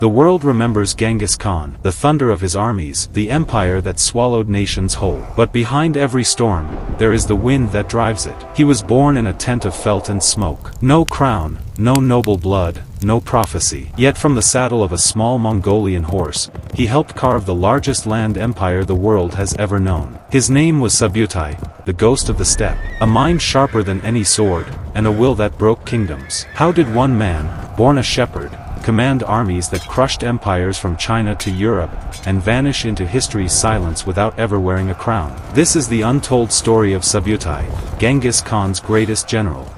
The world remembers Genghis Khan, the thunder of his armies, the empire that swallowed nations whole. But behind every storm, there is the wind that drives it. He was born in a tent of felt and smoke. No crown, no noble blood, no prophecy. Yet from the saddle of a small Mongolian horse, he helped carve the largest land empire the world has ever known. His name was Subutai, the ghost of the steppe, a mind sharper than any sword, and a will that broke kingdoms. How did one man, born a shepherd, command armies that crushed empires from China to Europe, and vanish into history's silence without ever wearing a crown? This is the untold story of Subutai, Genghis Khan's greatest general.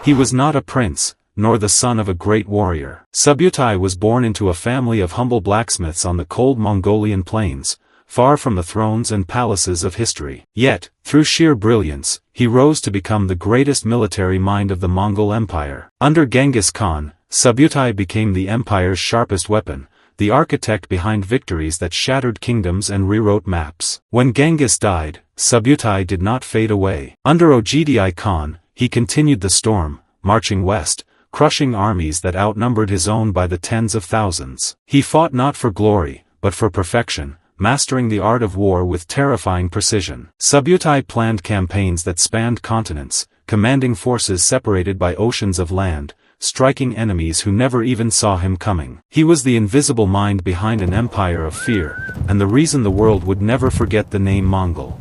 He was not a prince, nor the son of a great warrior. Subutai was born into a family of humble blacksmiths on the cold Mongolian plains, far from the thrones and palaces of history. Yet, through sheer brilliance, he rose to become the greatest military mind of the Mongol Empire. Under Genghis Khan, Subutai became the empire's sharpest weapon, the architect behind victories that shattered kingdoms and rewrote maps. When Genghis died, Subutai did not fade away. Under Ogedei Khan, he continued the storm, marching west, crushing armies that outnumbered his own by the tens of thousands. He fought not for glory, but for perfection, mastering the art of war with terrifying precision. Subutai planned campaigns that spanned continents, commanding forces separated by oceans of land, striking enemies who never even saw him coming. He was the invisible mind behind an empire of fear, and the reason the world would never forget the name Mongol.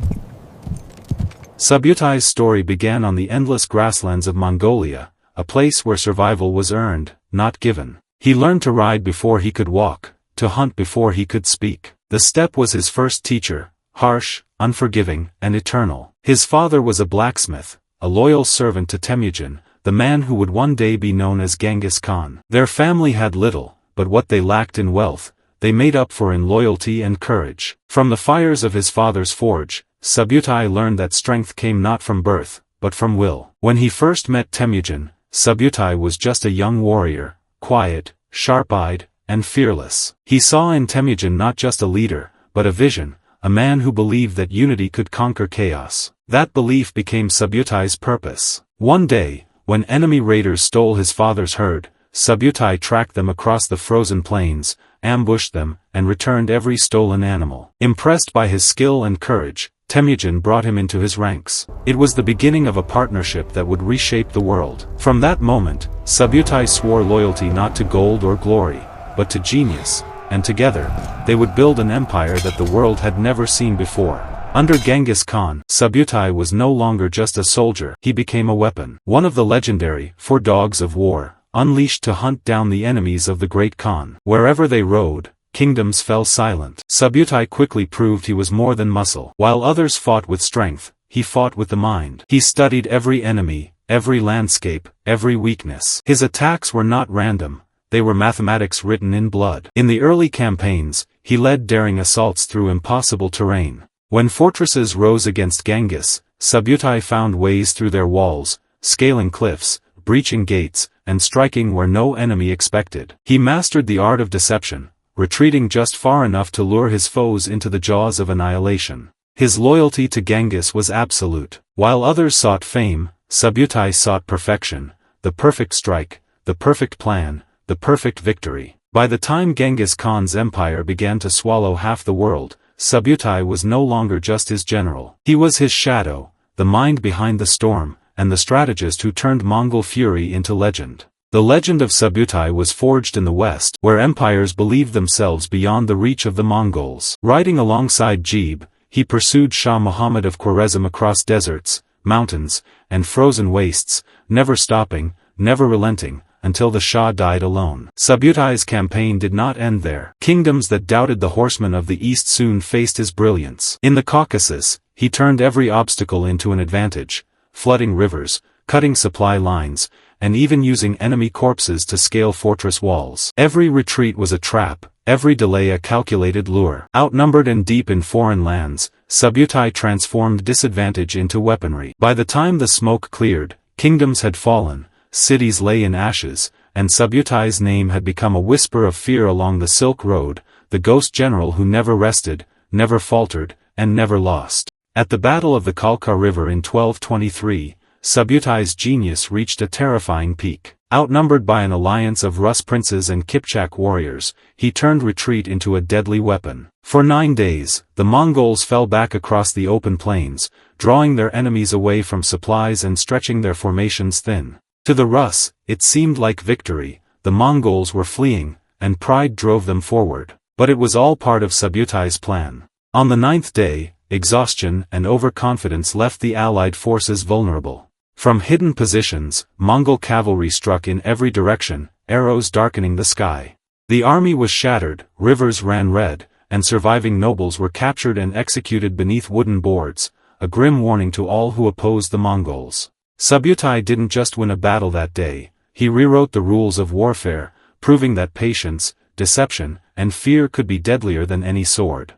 Subutai's story began on the endless grasslands of Mongolia, a place where survival was earned, not given. He learned to ride before he could walk, to hunt before he could speak. The steppe was his first teacher, harsh, unforgiving, and eternal. His father was a blacksmith, a loyal servant to Temujin, the man who would one day be known as Genghis Khan. Their family had little, but what they lacked in wealth, they made up for in loyalty and courage. From the fires of his father's forge, Subutai learned that strength came not from birth, but from will. When he first met Temujin, Subutai was just a young warrior, quiet, sharp-eyed, and fearless. He saw in Temujin not just a leader, but a vision, a man who believed that unity could conquer chaos. That belief became Subutai's purpose. One day, when enemy raiders stole his father's herd, Subutai tracked them across the frozen plains, ambushed them, and returned every stolen animal. Impressed by his skill and courage, Temujin brought him into his ranks. It was the beginning of a partnership that would reshape the world. From that moment, Subutai swore loyalty not to gold or glory, but to genius, and together, they would build an empire that the world had never seen before. Under Genghis Khan, Subutai was no longer just a soldier, he became a weapon. One of the legendary four dogs of war, unleashed to hunt down the enemies of the great Khan. Wherever they rode, kingdoms fell silent. Subutai quickly proved he was more than muscle. While others fought with strength, he fought with the mind. He studied every enemy, every landscape, every weakness. His attacks were not random, they were mathematics written in blood. In the early campaigns, he led daring assaults through impossible terrain. When fortresses rose against Genghis, Subutai found ways through their walls, scaling cliffs, breaching gates, and striking where no enemy expected. He mastered the art of deception, retreating just far enough to lure his foes into the jaws of annihilation. His loyalty to Genghis was absolute. While others sought fame, Subutai sought perfection, the perfect strike, the perfect plan, the perfect victory. By the time Genghis Khan's empire began to swallow half the world, Subutai was no longer just his general. He was his shadow, the mind behind the storm, and the strategist who turned Mongol fury into legend. The legend of Subutai was forged in the West, where empires believed themselves beyond the reach of the Mongols. Riding alongside Jebe, he pursued Shah Muhammad of Khwarezm across deserts, mountains, and frozen wastes, never stopping, never relenting, until the Shah died alone. Subutai's campaign did not end there. Kingdoms that doubted the horsemen of the East soon faced his brilliance. In the Caucasus, he turned every obstacle into an advantage, flooding rivers, cutting supply lines, and even using enemy corpses to scale fortress walls. Every retreat was a trap, every delay a calculated lure. Outnumbered and deep in foreign lands, Subutai transformed disadvantage into weaponry. By the time the smoke cleared, kingdoms had fallen, cities lay in ashes, and Subutai's name had become a whisper of fear along the Silk Road, the ghost general who never rested, never faltered, and never lost. At the Battle of the Kalka River in 1223, Subutai's genius reached a terrifying peak. Outnumbered by an alliance of Rus princes and Kipchak warriors, he turned retreat into a deadly weapon. For 9 days, the Mongols fell back across the open plains, drawing their enemies away from supplies and stretching their formations thin. To the Rus, it seemed like victory. The Mongols were fleeing, and pride drove them forward. But it was all part of Subutai's plan. On the 9th day, exhaustion and overconfidence left the Allied forces vulnerable. From hidden positions, Mongol cavalry struck in every direction, arrows darkening the sky. The army was shattered, rivers ran red, and surviving nobles were captured and executed beneath wooden boards, a grim warning to all who opposed the Mongols. Subutai didn't just win a battle that day, he rewrote the rules of warfare, proving that patience, deception, and fear could be deadlier than any sword.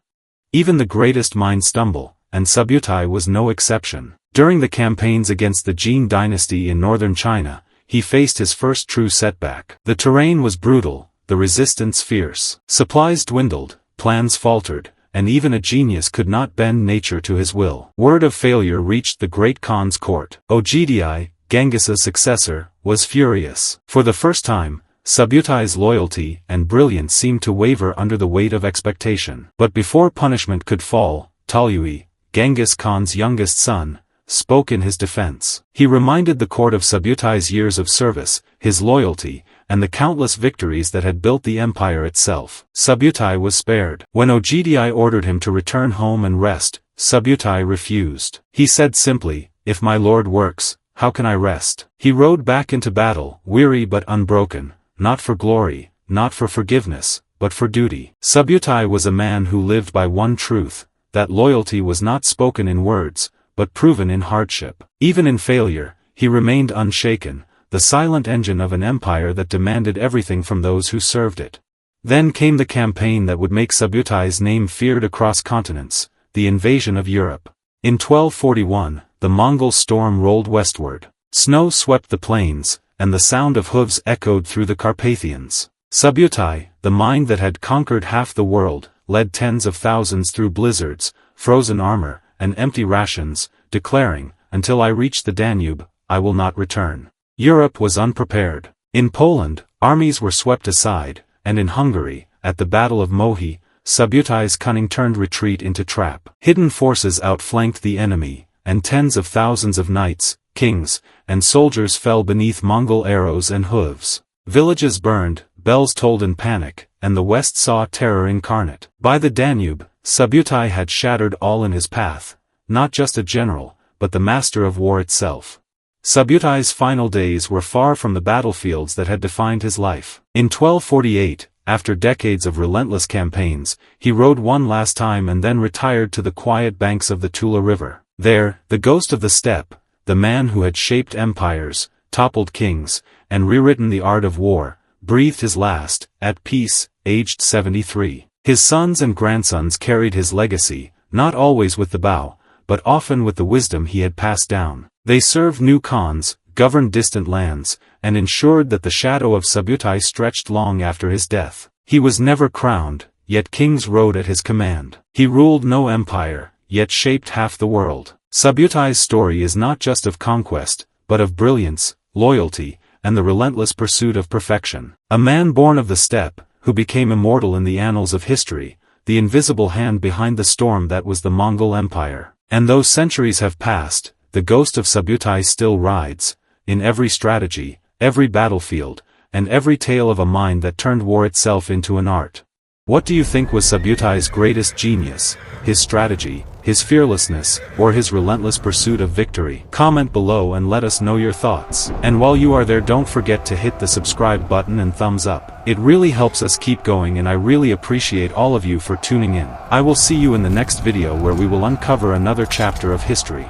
Even the greatest minds stumble, and Subutai was no exception. During the campaigns against the Jin dynasty in northern China, he faced his first true setback. The terrain was brutal, the resistance fierce. Supplies dwindled, plans faltered, and even a genius could not bend nature to his will. Word of failure reached the great Khan's court. Ogedai, Genghis's successor, was furious. For the first time, Subutai's loyalty and brilliance seemed to waver under the weight of expectation. But before punishment could fall, Talyui, Genghis Khan's youngest son, spoke in his defense. He reminded the court of Subutai's years of service, his loyalty, and the countless victories that had built the empire itself. Subutai was spared. When Ogedai ordered him to return home and rest, Subutai refused. He said simply, "If my lord works, how can I rest?" He rode back into battle, weary but unbroken, not for glory, not for forgiveness, but for duty. Subutai was a man who lived by one truth, that loyalty was not spoken in words, but proven in hardship. Even in failure, he remained unshaken, the silent engine of an empire that demanded everything from those who served it. Then came the campaign that would make Subutai's name feared across continents, the invasion of Europe. In 1241, the Mongol storm rolled westward. Snow swept the plains, and the sound of hooves echoed through the Carpathians. Subutai, the mind that had conquered half the world, led tens of thousands through blizzards, frozen armor, and empty rations, declaring, "Until I reach the Danube, I will not return." Europe was unprepared. In Poland, armies were swept aside, and in Hungary, at the Battle of Mohi, Subutai's cunning turned retreat into trap. Hidden forces outflanked the enemy, and tens of thousands of knights, kings, and soldiers fell beneath Mongol arrows and hooves. Villages burned, bells tolled in panic, and the West saw terror incarnate. By the Danube, Subutai had shattered all in his path, not just a general, but the master of war itself. Subutai's final days were far from the battlefields that had defined his life. In 1248, after decades of relentless campaigns, he rode one last time and then retired to the quiet banks of the Tula River. There, the ghost of the steppe, the man who had shaped empires, toppled kings, and rewritten the art of war, breathed his last, at peace, aged 73. His sons and grandsons carried his legacy, not always with the bow, but often with the wisdom he had passed down. They served new Khans, governed distant lands, and ensured that the shadow of Subutai stretched long after his death. He was never crowned, yet kings rode at his command. He ruled no empire, yet shaped half the world. Subutai's story is not just of conquest, but of brilliance, loyalty, and the relentless pursuit of perfection. A man born of the steppe, who became immortal in the annals of history, the invisible hand behind the storm that was the Mongol Empire. And though centuries have passed, the ghost of Subutai still rides, in every strategy, every battlefield, and every tale of a mind that turned war itself into an art. What do you think was Subutai's greatest genius, his strategy, his fearlessness, or his relentless pursuit of victory? Comment below and let us know your thoughts. And while you are there, don't forget to hit the subscribe button and thumbs up. It really helps us keep going, and I really appreciate all of you for tuning in. I will see you in the next video where we will uncover another chapter of history.